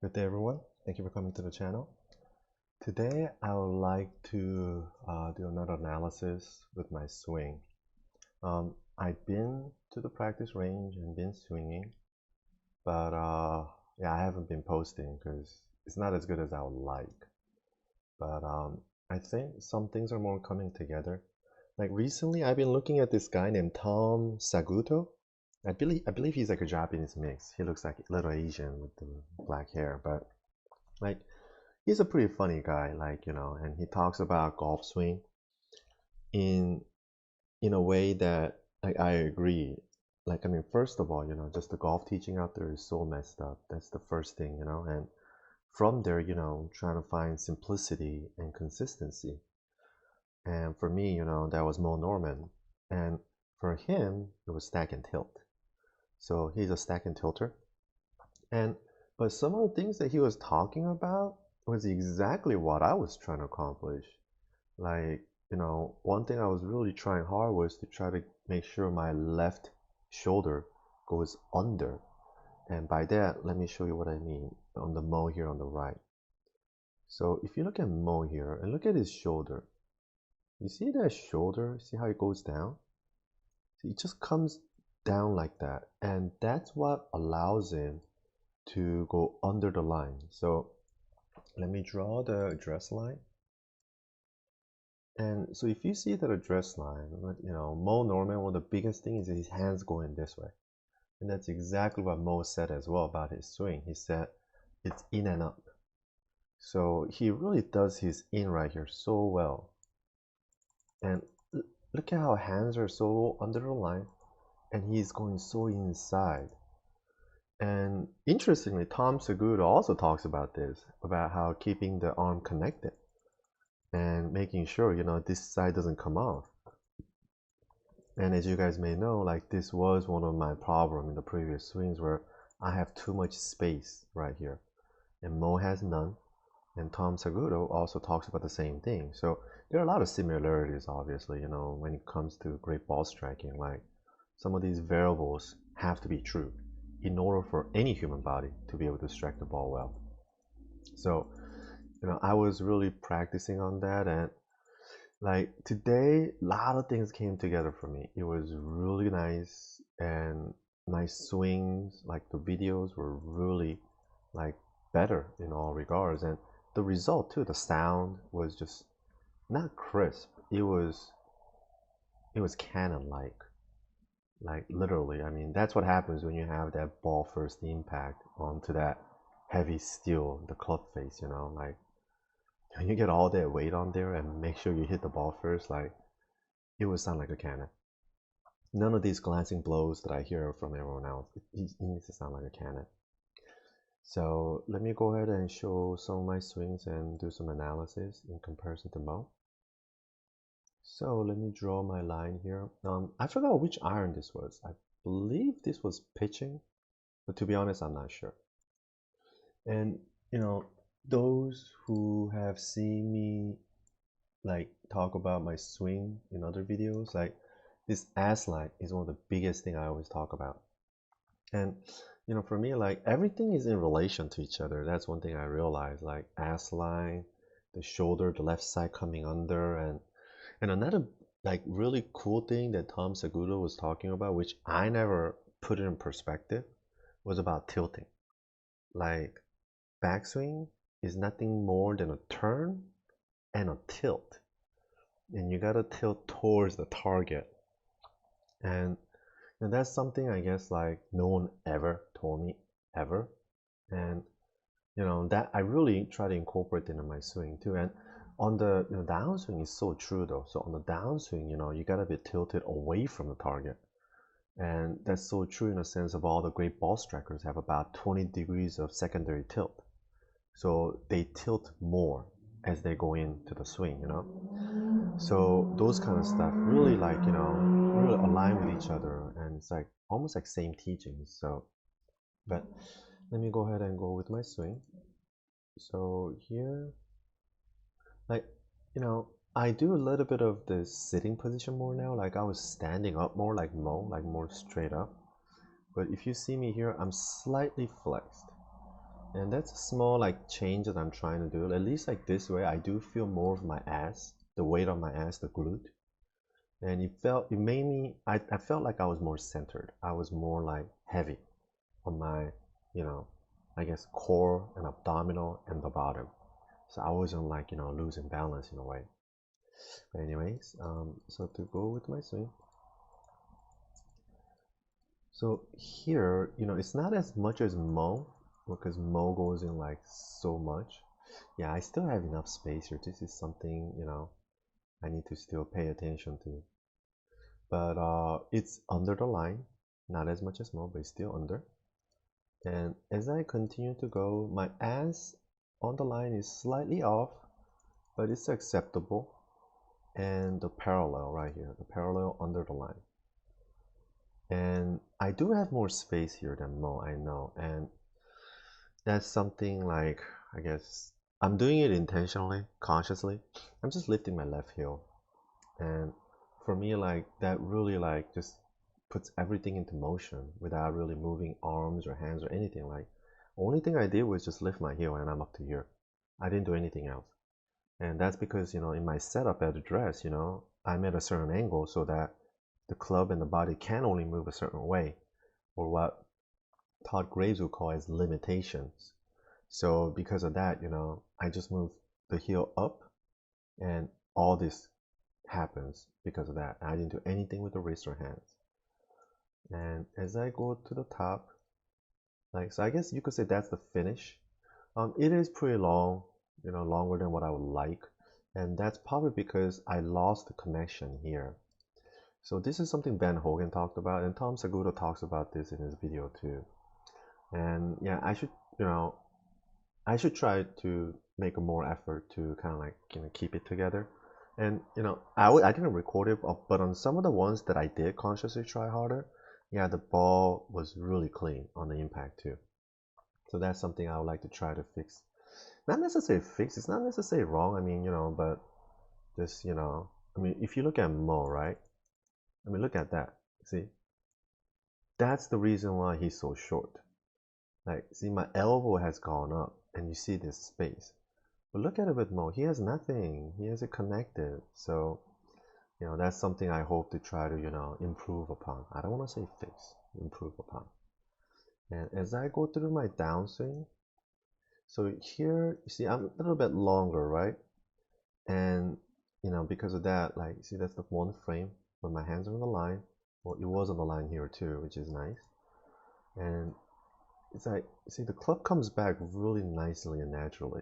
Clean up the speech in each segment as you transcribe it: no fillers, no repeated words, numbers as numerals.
Good day, everyone. Thank you for coming to the channel. Today, I would like to do another analysis with my swing. I've been to the practice range and been swinging, but yeah, I haven't been posting because it's not as good as I would like. But I think some things are more coming together. Like recently, I've been looking at this guy named Tom Saguto. I believe he's like a Japanese mix. He looks like a little Asian with the black hair, but like he's a pretty funny guy, and he talks about golf swing in in a way that I agree. Like, I mean, first of all, just the golf teaching out there is so messed up. That's the first thing, and from there, trying to find simplicity and consistency. And for me, that was Moe Norman. And for him, it was stack and tilt. So he's a stack and tilter. And but some of the things that he was talking about was exactly what I was trying to accomplish. Like, one thing I was really trying hard was to try to make sure my left shoulder goes under. And by that, let me show you what I mean on the Moe here on the right. So if you look at Moe here and look at his shoulder, you see that shoulder? See how it goes down? See, it just comes down like that. And that's what allows him to go under the line. So let me draw the address line. And so if you see that address line, Moe Norman, one of the biggest things is his hands going this way. And that's exactly what Moe said as well about his swing. He said it's in and up. So he really does his in right here so well. And look at how hands are so under the line and he's going so inside. And interestingly, Tom Segura also talks about this, about how keeping the arm connected and making sure, this side doesn't come off. And as you guys may know, like this was one of my problems in the previous swings where I have too much space right here. And Moe has none. And Tom Segura also talks about the same thing. So there are a lot of similarities, obviously, when it comes to great ball striking. Like some of these variables have to be true in order for any human body to be able to strike the ball well. So, I was really practicing on that, and like today, a lot of things came together for me. It was really nice, and my swings, like the videos, were really like better in all regards, and the result too, the sound was just not crisp. It was cannon-like. Like literally, I mean, that's what happens when you have that ball first impact onto that heavy steel, the club face, like when you get all that weight on there and make sure you hit the ball first, like it would sound like a cannon. None of these glancing blows that I hear from everyone else, it needs to sound like a cannon. So let me go ahead and show some of my swings and do some analysis in comparison to Moe. So let me draw my line here. I forgot which iron this was. I believe this was pitching, but to be honest, I'm not sure. And those who have seen me like talk about my swing in other videos, like this ass line is one of the biggest thing I always talk about. And for me, like everything is in relation to each other. That's one thing I realized, like ass line, the shoulder, the left side coming under, and another like really cool thing that Tom Segura was talking about, which I never put it in perspective, was about tilting. Like backswing is nothing more than a turn and a tilt. And you gotta tilt towards the target. And that's something I guess like no one ever told me ever. And that I really try to incorporate into my swing too. And on the downswing is so true though. So on the downswing, you gotta be tilted away from the target. And that's so true in a sense of all the great ball strikers have about 20 degrees of secondary tilt. So they tilt more as they go into the swing. So those kind of stuff really really align with each other, and it's like almost like same teachings. So, but let me go ahead and go with my swing. So here, like, I do a little bit of the sitting position more now. Like I was standing up more like Moe, like more straight up. But if you see me here, I'm slightly flexed. And that's a small like change that I'm trying to do. At least like this way, I do feel more of my ass, the weight on my ass, the glute. And it made me, I felt like I was more centered. I was more like heavy on my, you know, I guess core and abdominal and the bottom. So I wasn't like, losing balance in a way. But anyways, so to go with my swing. So here, it's not as much as Moe, because Moe goes in like so much. Yeah, I still have enough space here. This is something, I need to still pay attention to. But it's under the line, not as much as Moe, but it's still under. And as I continue to go, my ass on the line is slightly off, but it's acceptable. And the parallel right here, the parallel under the line. And I do have more space here than Moe, I know. And that's something like, I guess, I'm doing it intentionally, consciously. I'm just lifting my left heel. And for me, like, that really, like, just puts everything into motion without really moving arms or hands or anything. Like, only thing I did was just lift my heel and I'm up to here. I didn't do anything else. And that's because, in my setup at the dress, I'm at a certain angle so that the club and the body can only move a certain way, or what Todd Graves would call as limitations. So because of that, I just move the heel up and all this happens because of that. I didn't do anything with the wrist or hands. And as I go to the top, so I guess you could say that's the finish. It is pretty long, longer than what I would like. And that's probably because I lost the connection here. So this is something Ben Hogan talked about, and Tom Segura talks about this in his video too. And yeah, I should try to make a more effort to kind of like, keep it together. And, I didn't record it, but on some of the ones that I did consciously try harder, yeah, the ball was really clean on the impact too. So that's something I would like to try to fix. Not necessarily fix, it's not necessarily wrong, I mean, but just, I mean, if you look at Moe, right? I mean, look at that. See? That's the reason why he's so short. Like, see, my elbow has gone up, and you see this space. But look at it with Moe. He has nothing. He has it connected. So, that's something I hope to try to, improve upon. I don't want to say fix, improve upon. And as I go through my downswing, so here, you see, I'm a little bit longer, right? And, because of that, like, see, that's the one frame when my hands are on the line. Well, it was on the line here too, which is nice. And it's like, see, the club comes back really nicely and naturally.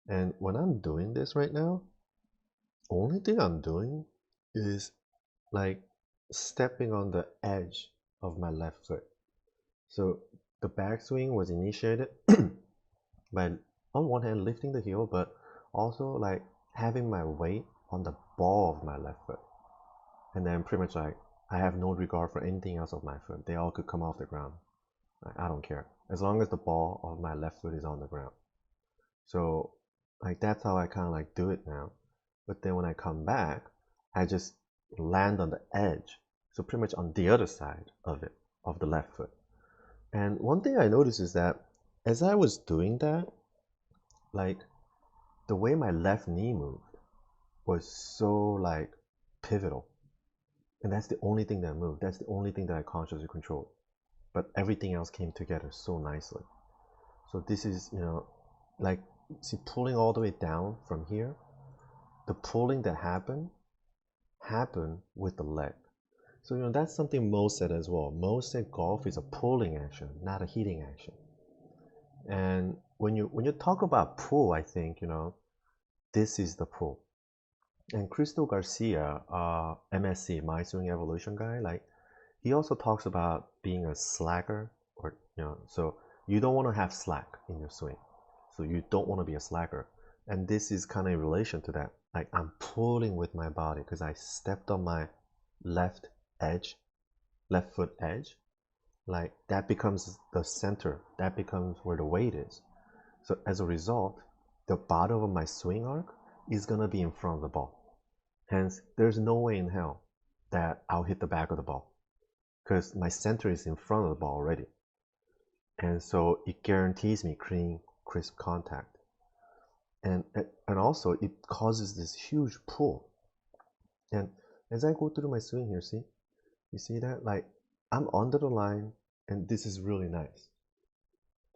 And when I'm doing this right now, only thing I'm doing is like stepping on the edge of my left foot. So the backswing was initiated by, on one hand, lifting the heel, but also like having my weight on the ball of my left foot. And then pretty much like, I have no regard for anything else of my foot. They all could come off the ground. I don't care. As long as the ball of my left foot is on the ground. So like that's how I kind of like do it now. But then when I come back, I just land on the edge. So pretty much on the other side of it, of the left foot. And one thing I noticed is that as I was doing that, like the way my left knee moved was so like pivotal. And that's the only thing that moved. That's the only thing that I consciously controlled. But everything else came together so nicely. So this is, like, see, pulling all the way down from here, the pulling that happened with the leg. So, that's something Moe said as well. Moe said golf is a pulling action, not a hitting action. And when you talk about pull, I think, this is the pull. And Crystal Garcia, MSC, My Swing Evolution guy, like, he also talks about being a slacker, or, so you don't want to have slack in your swing. So you don't want to be a slacker. And this is kind of in relation to that. Like, I'm pulling with my body because I stepped on my left foot edge. Like, that becomes the center. That becomes where the weight is. So as a result, the bottom of my swing arc is going to be in front of the ball. Hence, there's no way in hell that I'll hit the back of the ball because my center is in front of the ball already. And so it guarantees me clean, crisp contact. And also it causes this huge pull. And as I go through my swing here, see, you see that? Like I'm under the line, and this is really nice.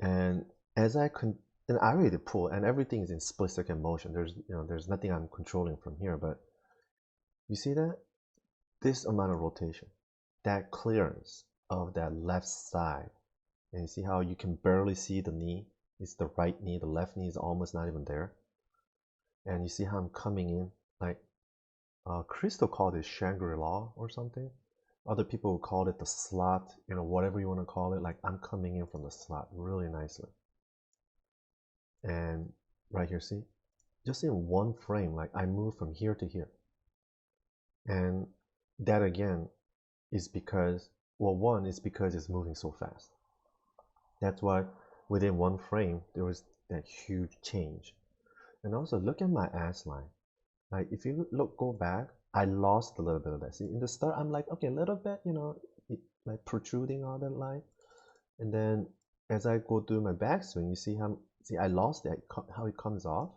And as and I already pull, and everything is in split second motion. There's nothing I'm controlling from here, but you see that? This amount of rotation, that clearance of that left side, and you see how you can barely see the knee? It's the right knee, the left knee is almost not even there. And you see how I'm coming in, like Crystal called it Shangri-La or something. Other people would call it the slot, whatever you want to call it. Like I'm coming in from the slot really nicely. And right here, see, just in one frame, like I move from here to here. And that again is because, well, one is because it's moving so fast. That's why within one frame, there was that huge change. And also look at my ass line. Like if you go back, I lost a little bit of that. See, in the start, I'm like, okay, a little bit, like protruding on that line. And then as I go through my backswing, you see I lost it, how it comes off.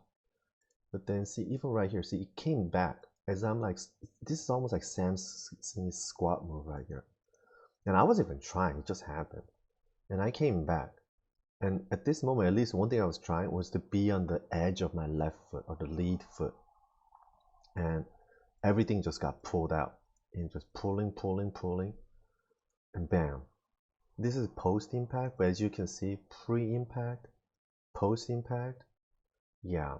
But then see, even right here, see, it came back as I'm like, this is almost like Sam Smith's squat move right here. And I wasn't even trying, it just happened. And I came back. And at this moment, at least one thing I was trying was to be on the edge of my left foot or the lead foot. And everything just got pulled out and just pulling, and bam. This is post-impact, but as you can see, pre-impact, post-impact, yeah,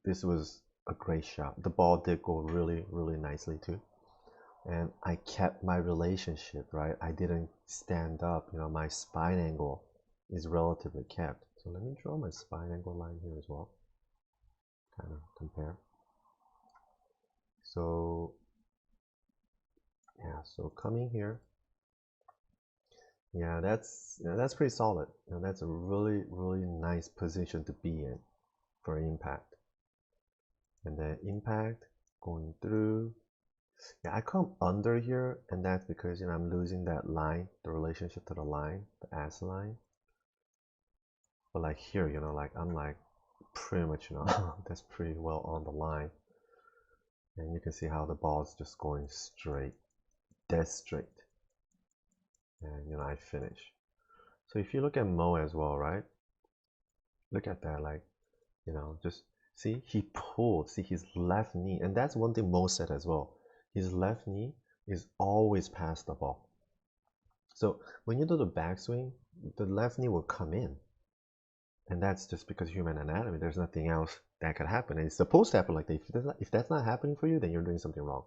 this was a great shot. The ball did go really, really nicely too. And I kept my relationship, right? I didn't stand up, my spine angle is relatively kept. So let me draw my spine angle line here as well, kind of compare. So yeah, so coming here, yeah, that's pretty solid. That's a really, really nice position to be in for impact. And then impact going through. Yeah, I come under here, and that's because I'm losing that line, the relationship to the line, the ass line. But like here, like I'm like pretty much, that's pretty well on the line. And you can see how the ball's just going straight, dead straight. And I finish. So if you look at Moe as well, right? Look at that, like, just see, he pulled, see his left knee. And that's one thing Moe said as well. His left knee is always past the ball. So when you do the backswing, the left knee will come in. And that's just because human anatomy. There's nothing else that could happen. And it's supposed to happen like that. If that's not happening for you, then you're doing something wrong.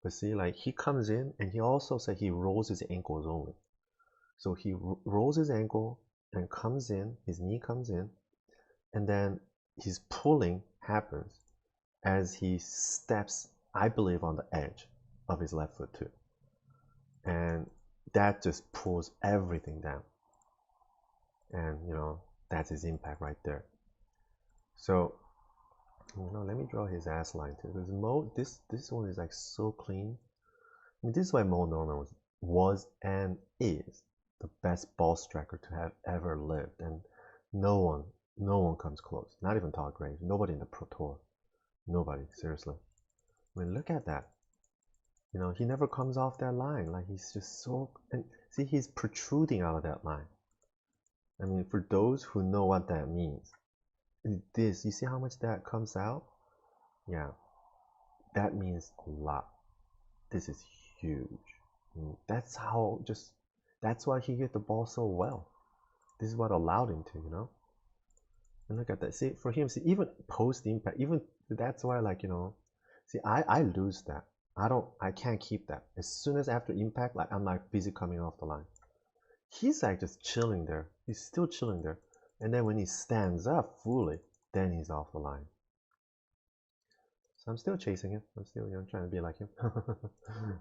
But see, like he comes in, and he also said he rolls his ankles only. So he rolls his ankle and comes in, his knee comes in, and then his pulling happens as he steps, I believe, on the edge of his left foot too. And that just pulls everything down. And that's his impact right there. So let me draw his ass line too, because Moe, this one is like so clean. I mean, this is why Moe Norman was and is the best ball striker to have ever lived, and no one comes close. Not even Todd Graves. Nobody in the Pro Tour. Nobody, seriously. I mean, look at that. He never comes off that line. Like he's just so, and see, he's protruding out of that line. I mean, for those who know what that means, this, you see how much that comes out? Yeah, that means a lot. This is huge. That's why he hit the ball so well. This is what allowed him to. And look at that. See, for him, see, even post impact, even that's why, like, see, I lose that. I can't keep that. As soon as after impact, like, I'm like busy coming off the line. He's like just chilling there. He's still chilling there. And then when he stands up fully, then he's off the line. So I'm still chasing him. I'm still, trying to be like him.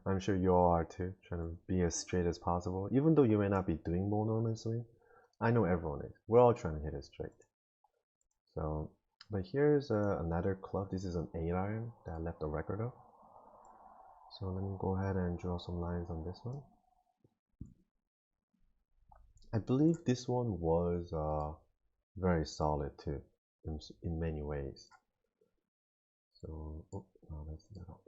I'm sure you all are too, trying to be as straight as possible. Even though you may not be doing Moe Norman swing, I know everyone is. We're all trying to hit it straight. So, but here's another club. This is an 8-iron that I left the record of. So let me go ahead and draw some lines on this one. I believe this one was very solid too, in many ways. So, oh, no, that's not.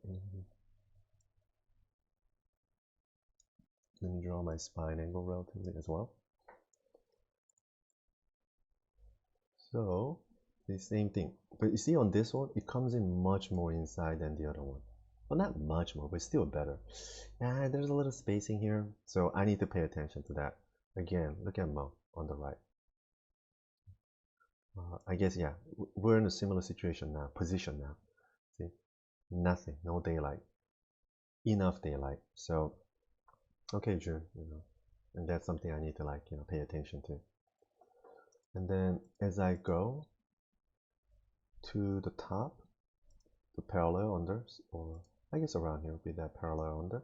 Let me draw my spine angle relatively as well. So, the same thing. But you see on this one, it comes in much more inside than the other one. Well, not much more, but still better. And there's a little spacing here, so I need to pay attention to that. Again, look at Moe on the right. I guess, yeah, we're in a similar situation now, position now. See, nothing, no daylight, enough daylight. So, okay, Drew, and that's something I need to pay attention to. And then as I go to the top, the parallel under, or I guess around here would be that parallel under,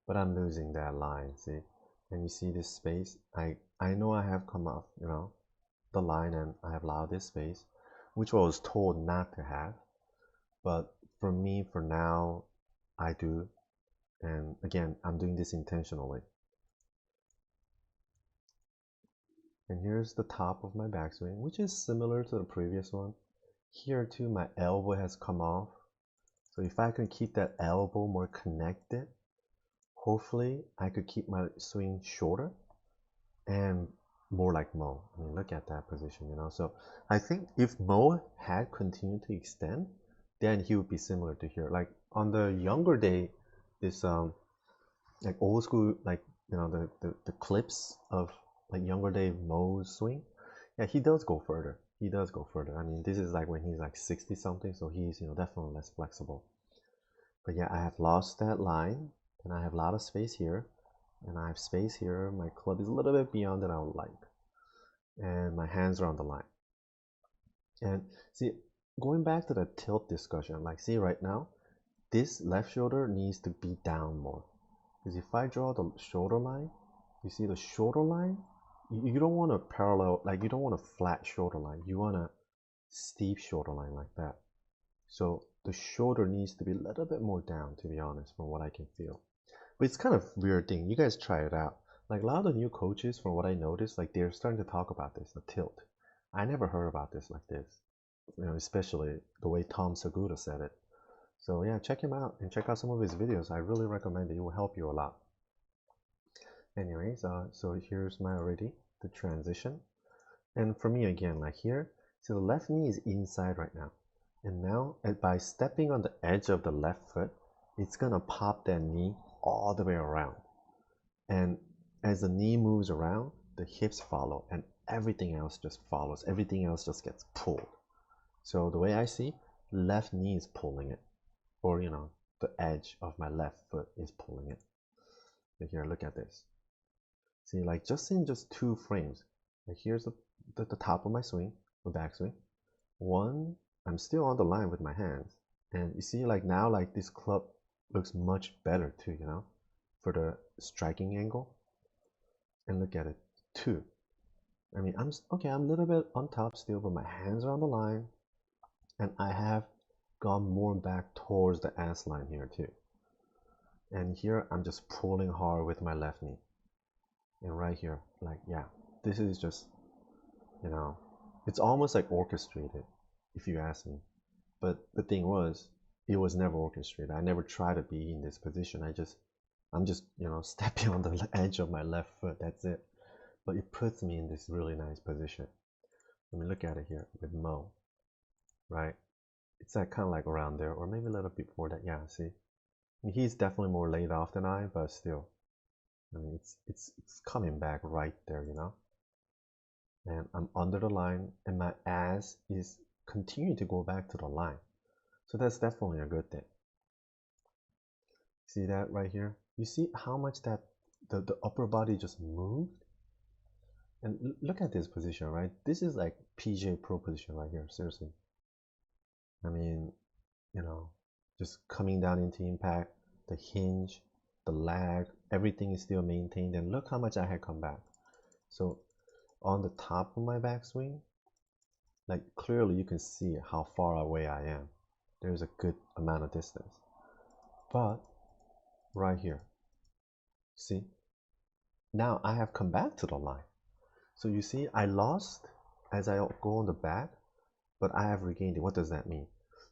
but I'm losing that line, see? And you see this space, I know I have come off, the line, and I have allowed this space, which I was told not to have. But for me, for now, I do. And again, I'm doing this intentionally. And here's the top of my backswing, which is similar to the previous one. Here too, my elbow has come off. So if I can keep that elbow more connected, hopefully I could keep my swing shorter and more like Moe. I mean, look at that position, So I think if Moe had continued to extend, then he would be similar to here. Like on the younger day, this like old school, like the clips of like younger day Moe's swing, yeah, he does go further. He does go further. I mean, this is like when he's like 60 something, so he's definitely less flexible. But yeah, I have lost that line, and I have a lot of space here, and I have space here. My club is a little bit beyond than I would like, and my hands are on the line. And see, going back to the tilt discussion, like see right now, this left shoulder needs to be down more. Because if I draw the shoulder line, you see the shoulder line, you don't want a parallel, like you don't want a flat shoulder line. You want a steep shoulder line like that. So the shoulder needs to be a little bit more down, to be honest, from what I can feel. But it's kind of weird thing. You guys try it out. Like a lot of the new coaches, from what I noticed, like they're starting to talk about this, the tilt. I never heard about this like this. Especially the way Tom Segura said it. So yeah, check him out and check out some of his videos. I really recommend it. It will help you a lot. Anyways, so here's my already the transition. And for me again, like here, so the left knee is inside right now. And now by stepping on the edge of the left foot, it's gonna pop that knee all the way around. And as the knee moves around, the hips follow and everything else just follows. Everything else just gets pulled. So the way I see, left knee is pulling it. Or, the edge of my left foot is pulling it. So here, look at this. See, like just in just 2 frames, like here's the top of my swing, the backswing. One, I'm still on the line with my hands. And you see, like now, like this club looks much better too, for the striking angle. And look at it, 2. I mean, I'm a little bit on top still, but my hands are on the line. And I have gone more back towards the ass line here too. And here I'm just pulling hard with my left knee. And right here, like, yeah, this is just, it's almost like orchestrated, if you ask me. But the thing was, it was never orchestrated. I never tried to be in this position. I'm just, stepping on the edge of my left foot. That's it. But it puts me in this really nice position. Let me look at it here with Moe, right? It's like kind of like around there, or maybe a little bit before that. Yeah, see, I mean, he's definitely more laid off than I, but still, I mean, it's coming back right there, And I'm under the line, and my ass is continuing to go back to the line, so that's definitely a good thing. See that right here? You see how much that the upper body just moved? And look at this position, right? This is like PGA Pro position right here, seriously. I mean, just coming down into impact, the hinge, the lag, everything is still maintained. And look how much I had come back. So on the top of my backswing, like clearly you can see how far away I am. There's a good amount of distance. But right here, see, now I have come back to the line. So you see, I lost as I go on the back, but I have regained it. What does that mean?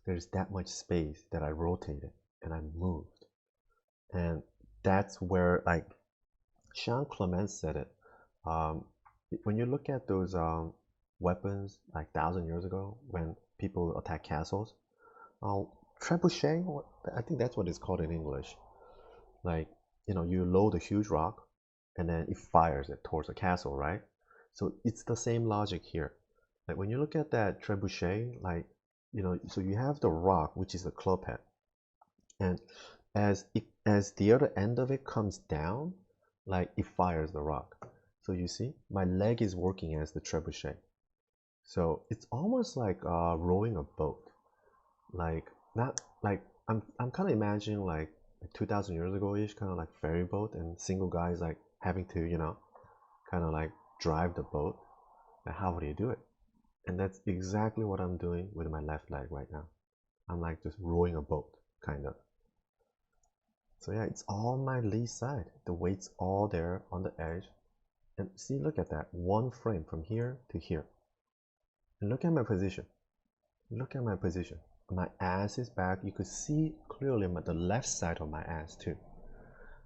There's that much space that I rotated and I moved. And that's where, like, Jean Clement said it. Um, when you look at those weapons like 1,000 years ago when people attack castles, uh, trebuchet, I think that's what it's called in English. Like, you load a huge rock and then it fires it towards a castle, right? So it's the same logic here. Like when you look at that trebuchet, like, so you have the rock, which is the club head, and as the other end of it comes down, like it fires the rock. So you see, my leg is working as the trebuchet. So it's almost like rowing a boat. Like not like I'm kind of imagining like 2,000 years ago ish, kind of like ferry boat, and single guys like having to kind of like drive the boat. Like how would you do it? And that's exactly what I'm doing with my left leg right now. I'm like just rowing a boat, kind of. So yeah, it's all my lee side. The weight's all there on the edge. And see, look at that. One frame from here to here. And look at my position. Look at my position. My ass is back. You could see clearly the left side of my ass too.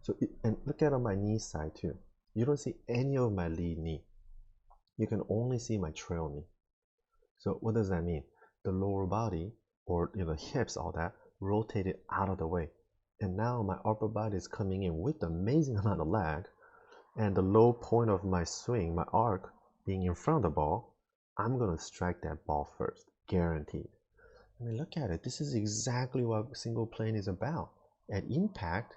So and look at on my knee side too. You don't see any of my lead knee. You can only see my trail knee. So what does that mean? The lower body, or the hips, all that, rotated out of the way. And now my upper body is coming in with an amazing amount of lag, and the low point of my swing, my arc, being in front of the ball, I'm gonna strike that ball first, guaranteed. I mean, look at it. This is exactly what single plane is about. At impact,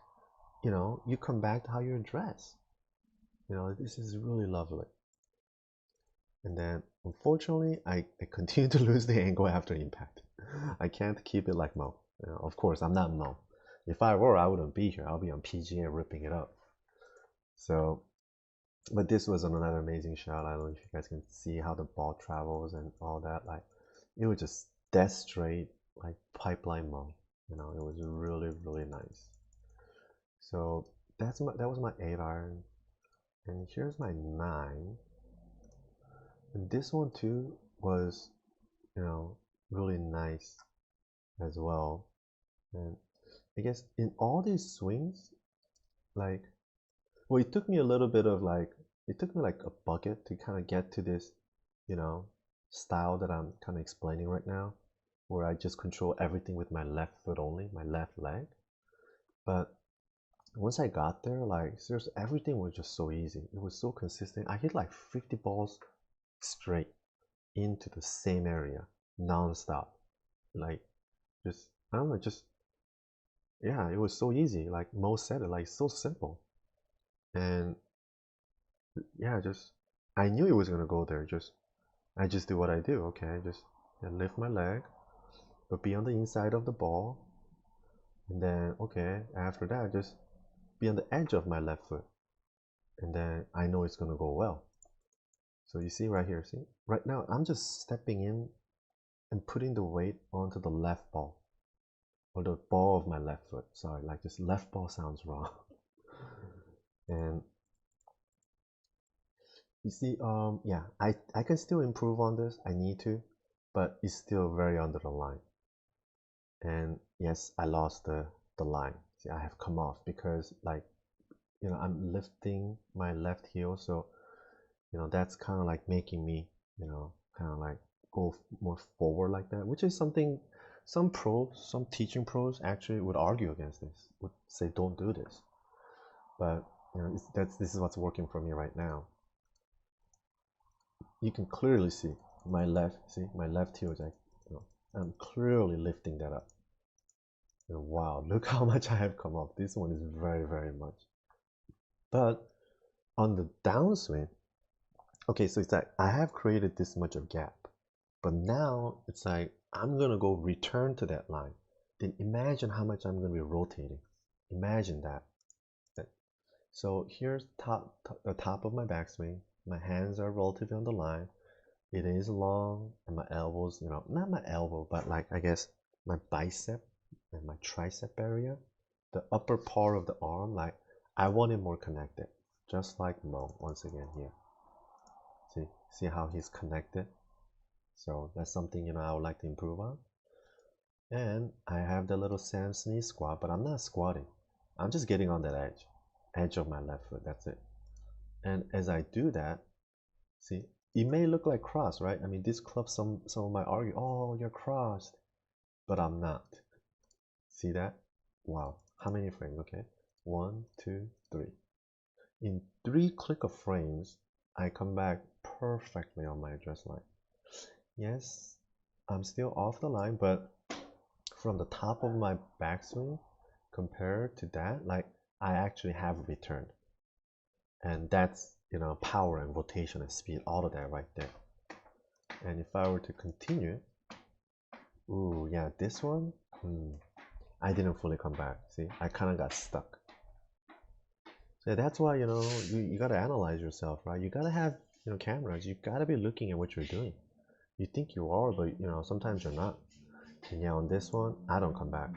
you come back to how you're dressed. This is really lovely. And then, unfortunately, I continue to lose the angle after impact. I can't keep it like Moe. Of course, I'm not Moe. If I were, I wouldn't be here. I'll be on PGA ripping it up. So, but this was another amazing shot. I don't know if you guys can see how the ball travels and all that. Like, it was just dead straight, like pipeline Moe. It was really, really nice. So that was my 8-iron, and here's my 9. And this one too was, really nice as well. And I guess in all these swings, like, well, it took me a little bit of like, it took me like a bucket to kind of get to this, style that I'm kind of explaining right now, where I just control everything with my left foot only, my left leg. But once I got there, like, seriously, everything was just so easy. It was so consistent. I hit like 50 balls straight into the same area, non-stop. Like, just, I don't know, just, yeah, it was so easy. Like Mo said it, like, so simple. And yeah, just, I knew it was gonna go there. I just do what I do. Okay, just lift my leg, but be on the inside of the ball. And then, okay, after that, just be on the edge of my left foot. And then I know it's gonna go well. So you see right here, see? Right now, I'm just stepping in and putting the weight onto the left ball. Or the ball of my left foot. Sorry, like this left ball sounds wrong. And you see, yeah, I can still improve on this. I need to, but it's still very under the line. And yes, I lost the line. See, I have come off because, like, I'm lifting my left heel, so that's kind of like making me kind of like go more forward like that, which is something some teaching pros actually would argue against this, would say don't do this. But this is what's working for me right now. You can clearly see my left heel is like, I'm clearly lifting that up. And wow, look how much I have come off. This one is very, very much. But on the downswing, okay, so it's like I have created this much of gap, but now it's like I'm gonna go return to that line. Then imagine how much I'm gonna be rotating. Imagine that. So here's the top of my backswing. My hands are relatively on the line. It is long, and my elbows, not my elbow, but like I guess my bicep and my tricep area, the upper part of the arm, like I want it more connected, just like Mo once again here. See how he's connected? So that's something, you know, I would like to improve on. And I have the little sand sneeze squat, but I'm not squatting. I'm just getting on that edge of my left foot. That's it. And as I do that, see, it may look like cross, right? I mean, this club, some might argue, oh, you're crossed, but I'm not. See that? Wow. How many frames? Okay. 1, 2, 3. In 3 click of frames, I come back perfectly on my address line. Yes, I'm still off the line, but from the top of my backswing compared to that, like I actually have returned. And that's, you know, power and rotation and speed, all of that right there. And if I were to continue, ooh, yeah, this one, I didn't fully come back. See, I kind of got stuck. So that's why, you know, you got to analyze yourself, right? You got to have, you know, cameras. You got to be looking at what you're doing. You think you are, but, you know, sometimes you're not. And yeah, on this one, I don't come back.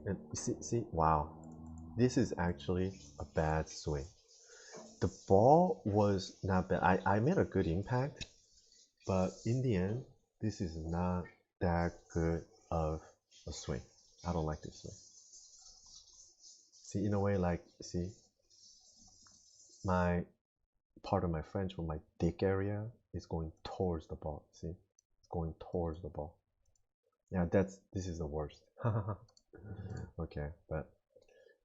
And see, wow. This is actually a bad swing. The ball was not bad. I made a good impact, but in the end, this is not that good of a swing. I don't like this swing. See, in a way, like, see, my part of my French from my dick area is going towards the ball. See, it's going towards the ball. Yeah, this is the worst. Okay, but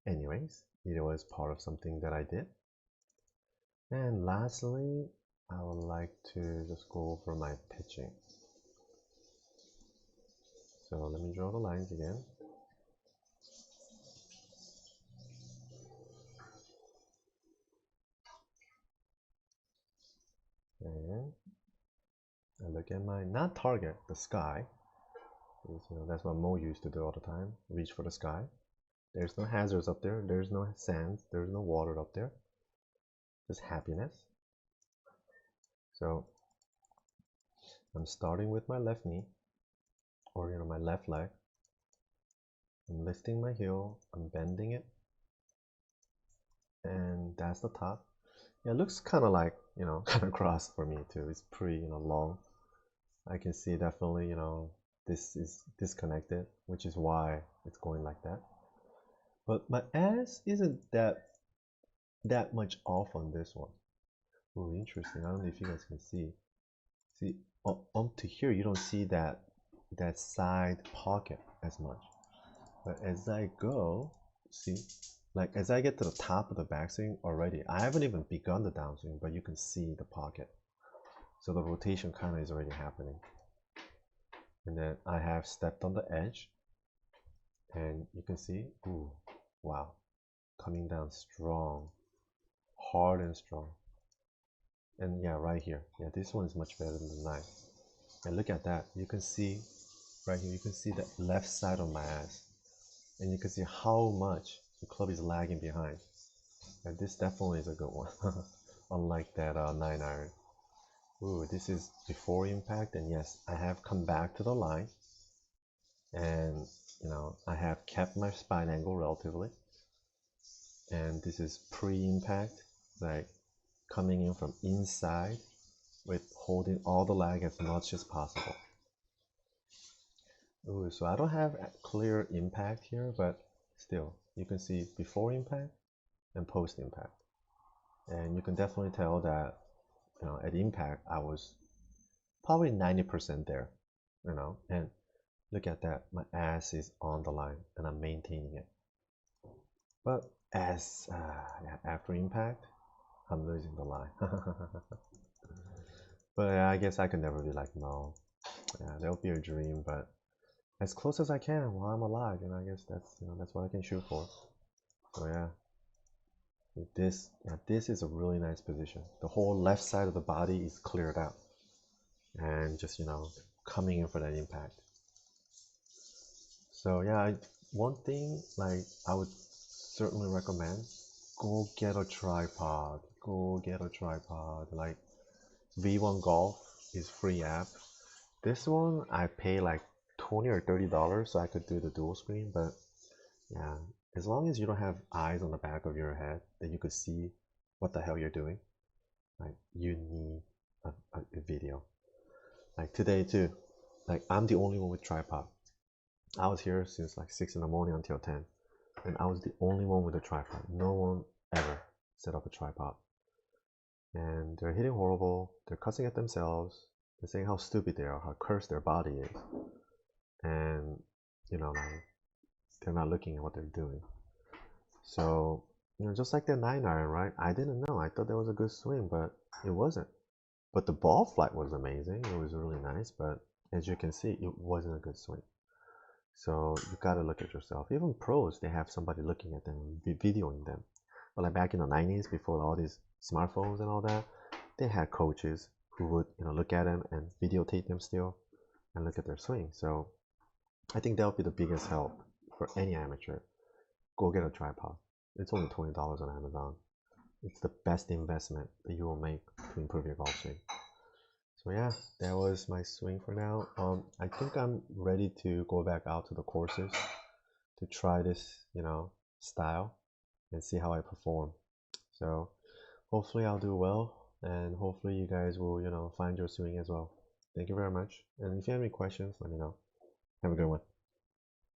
anyways, it was part of something that I did. And lastly, I would like to just go over my pitching. So let me draw the lines again. And I look at my, not target, the sky. You know, that's what Moe used to do all the time, reach for the sky. There's no hazards up there, there's no sand, there's no water up there. Just happiness. So I'm starting with my left knee, or you know, my left leg. I'm lifting my heel, I'm bending it, and that's the top. Yeah, it looks kind of like, you know, kind of crossed for me too. It's pretty, you know, long. I can see definitely, you know, this is disconnected, which is why it's going like that. But my ass isn't that much off on this one. Oh, interesting. I don't know if you guys can see. See, up to here, you don't see that side pocket as much. But as I go, see, like as I get to the top of the backswing already, I haven't even begun the downswing, but you can see the pocket. So the rotation kind of is already happening. And then I have stepped on the edge, and you can see, ooh, wow, coming down strong, hard and strong. And yeah, right here, yeah, this one is much better than the 9. And look at that, you can see right here, you can see the left side of my ass, and you can see how much the club is lagging behind. And this definitely is a good one, unlike that 9 iron. Ooh, this is before impact, and yes, I have come back to the line, and you know, I have kept my spine angle relatively, and this is pre-impact, like coming in from inside with holding all the lag as much as possible. Ooh, so I don't have a clear impact here, but still, you can see before impact and post impact, and you can definitely tell that, you know, at impact I was probably 90% there, you know, and look at that, my ass is on the line and I'm maintaining it. But as after impact, I'm losing the line. But I guess I could never be like Mo. Yeah, that'll be a dream, but as close as I can while I'm alive, you know, I guess that's, you know, that's what I can shoot for. So yeah, this is a really nice position. The whole left side of the body is cleared out, and just, you know, coming in for that impact. So yeah, one thing like I would certainly recommend, go get a tripod. Go get a tripod. Like V1 Golf is free app. This one I pay like $20 or $30 so I could do the dual screen, but yeah, as long as you don't have eyes on the back of your head that you could see what the hell you're doing, like you need a video. Like today too, like I'm the only one with tripod. I was here since like 6 in the morning until 10, and I was the only one with a tripod. No one ever set up a tripod. And they're hitting horrible, they're cussing at themselves, they're saying how stupid they are, how cursed their body is. And, like, they're not looking at what they're doing. So, just like the 9-iron, right? I didn't know. I thought that was a good swing, but it wasn't. But the ball flight was amazing. It was really nice, but as you can see, it wasn't a good swing. So you gotta look at yourself. Even pros, they have somebody looking at them, videoing them. But like back in the 90s, before all these smartphones and all that, they had coaches who would, look at them and videotape them still and look at their swing. So I think that would be the biggest help for any amateur. Go get a tripod. It's only $20 on Amazon. It's the best investment that you will make to improve your golf swing. So yeah, that was my swing for now. I think I'm ready to go back out to the courses to try this, style and see how I perform. So hopefully I'll do well, and hopefully you guys will, find your swing as well. Thank you very much. And if you have any questions, let me know. Have a good one.